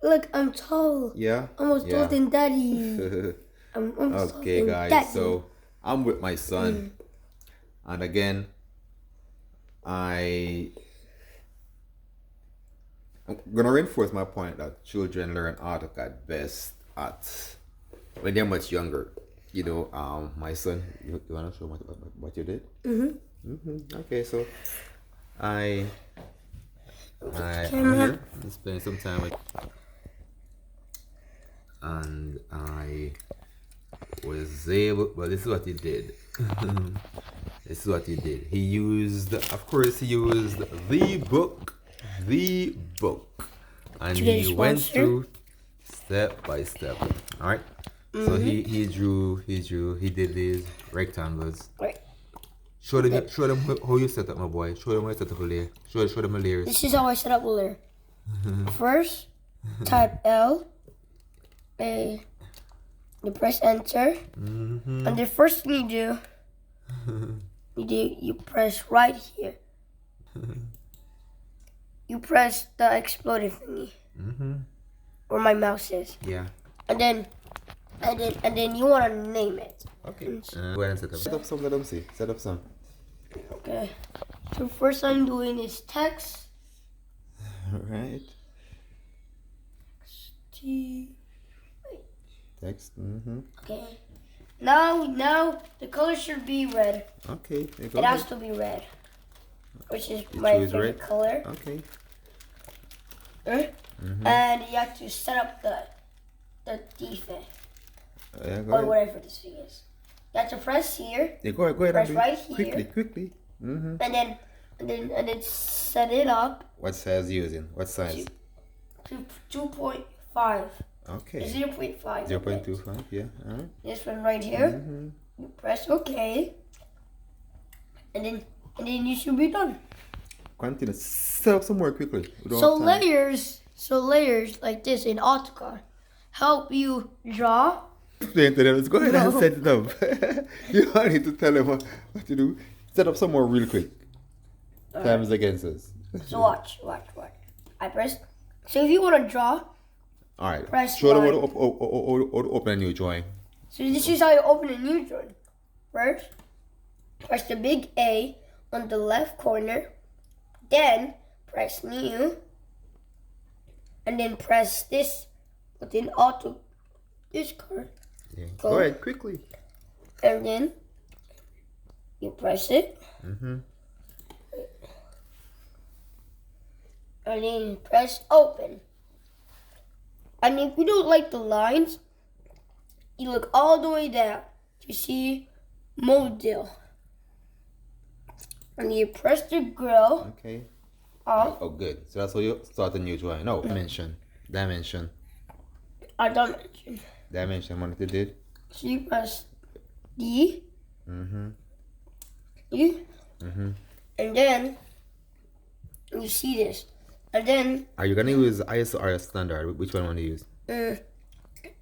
Look, I'm tall. Yeah. Almost taller than Daddy. I'm almost Okay, taller than guys. Daddy. So I'm with my son, and again, I'm gonna reinforce my point that children learn AutoCAD best at when they're much younger. You know, my son. You wanna show what you did? Okay, so I I'm here. I'm spending some time with, and I was able. Well, this is what he did. This is what he did. He used, of course, he used the book, and he went through step by step. All right. So he did these rectangles. Right. Show them how you set up, my boy. Show them how you set up a layer. Show them the layers. This is how I set up a layer. First, type L, A. You press enter, and the first thing you do, you press right here. You press the exploding thingy, where my mouse is. Yeah. And then you want to name it. Okay. Go ahead and set up. Set up some. Let them see. Set up some. Okay. So first I'm doing is text. All right. Text. Okay. Now the color should be red. Okay. It has to be red, which is my favorite color. Okay. And you have to set up the defect or whatever this thing is. You have to press here. Yeah, go ahead. Press right here. Quickly. And then set it up. What size using? What size? 2.5. Okay. 0.5. 0.25. Yeah. All right. This one right here. You press OK. And then you should be done. Continue. Set up some more quickly. So layers like this in AutoCAD help you draw. Explain to them. Let's go ahead and set it up. You don't need to tell them what to do. Set up some more real quick. Time is against us. So watch. I press. So if you want to draw. All right. Press Show them how to open a new drawing. So this is how you open a new drawing. First, press the big A on the left corner. Then press new. And then press this within this card. Yeah. Go ahead, quickly. And then you press it. And then you press open. And if you don't like the lines, you look all the way down to see model. And you press the grill. Okay. Off. Oh, good. So that's how you start a new drawing. No, dimension. Dimension. Dimension, what it did? So you press D. E. And then you see this. And then. Are you going to use ISO or standard? Which one want to use?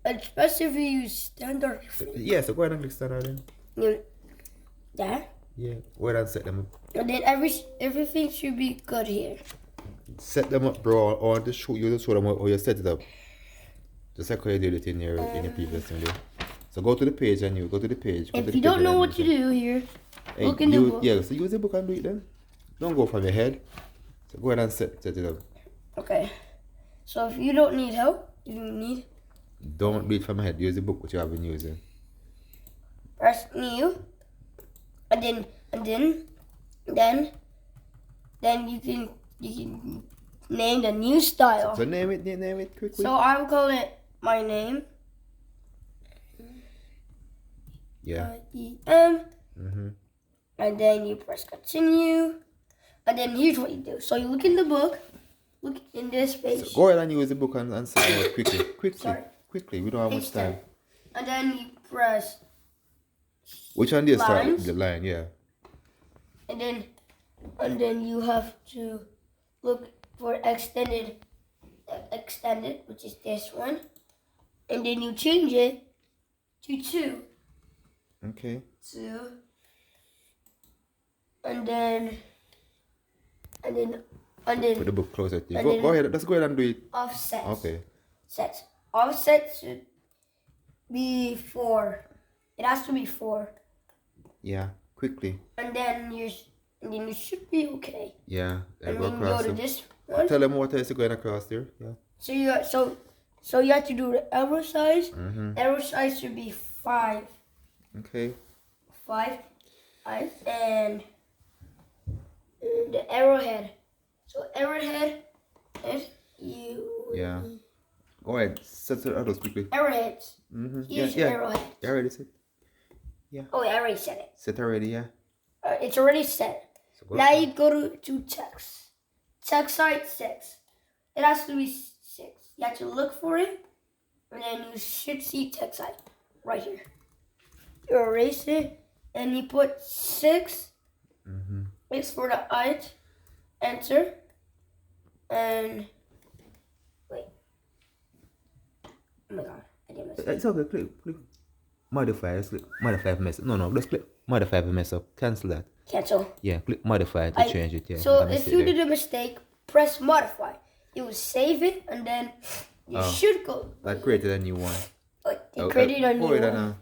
Especially if you use standard. Yeah, so go ahead and click standard then. That? Yeah, go ahead and set them up. And then everything should be good here. Set them up, bro. I want to show you them how you set it up. Just like how you did it in your previous video. So go to the page and you go to the page. If you don't know what to do here, look in the book. Yeah, so use the book and do it then. Don't go from your head. So go ahead and set it up. Okay. So if you don't need help, don't do it from your head. Use the book which you have been using. Press new. And then you can name the new style. So name it quickly. So I will call it my name. Yeah. IEM. And then you press continue. And then here's what you do. So you look in the book. Look in this page. So go ahead and use the book and set it up quickly. Sorry. Quickly. We don't have much time. And then you press. Which one do you start? The line, yeah. And then you have to look for extended, which is this one. And then you change it to 2. Okay. 2. And then put the book closer to you. Go ahead. Let's go ahead and do it. Offset. Okay. sets. Offset should be 4. It has to be 4. Yeah, quickly. And then you should be okay. Yeah, And go then go across to them. this one. Tell them what is going across there. Yeah. So you have to do the arrow size. Mm-hmm. Arrow size should be 5. Okay. 5. And the arrowhead. So arrowhead is you. Yeah. Go ahead. Set the others quickly. Arrowheads. Mm-hmm. Here's Yeah. arrowhead. You already set. Oh, I already said it. Set already. Yeah. It's already set. So go Now you go to text. Text site 6. It has to be 6. You have to look for it, and then you should see text site right here. You erase it, and you put 6. Mm-hmm. It's for the height. Enter. And wait. Oh my god, I did mess up. It's okay. Click. Modify. Let's click. Modify if mess up. No. Just click. Modify if mess up. Cancel that. Cancel. Yeah. Click modify to change it. Yeah. So if you did a mistake, press modify. It will save it, and then you should go. That created a new one. It created a new Hold it one. now.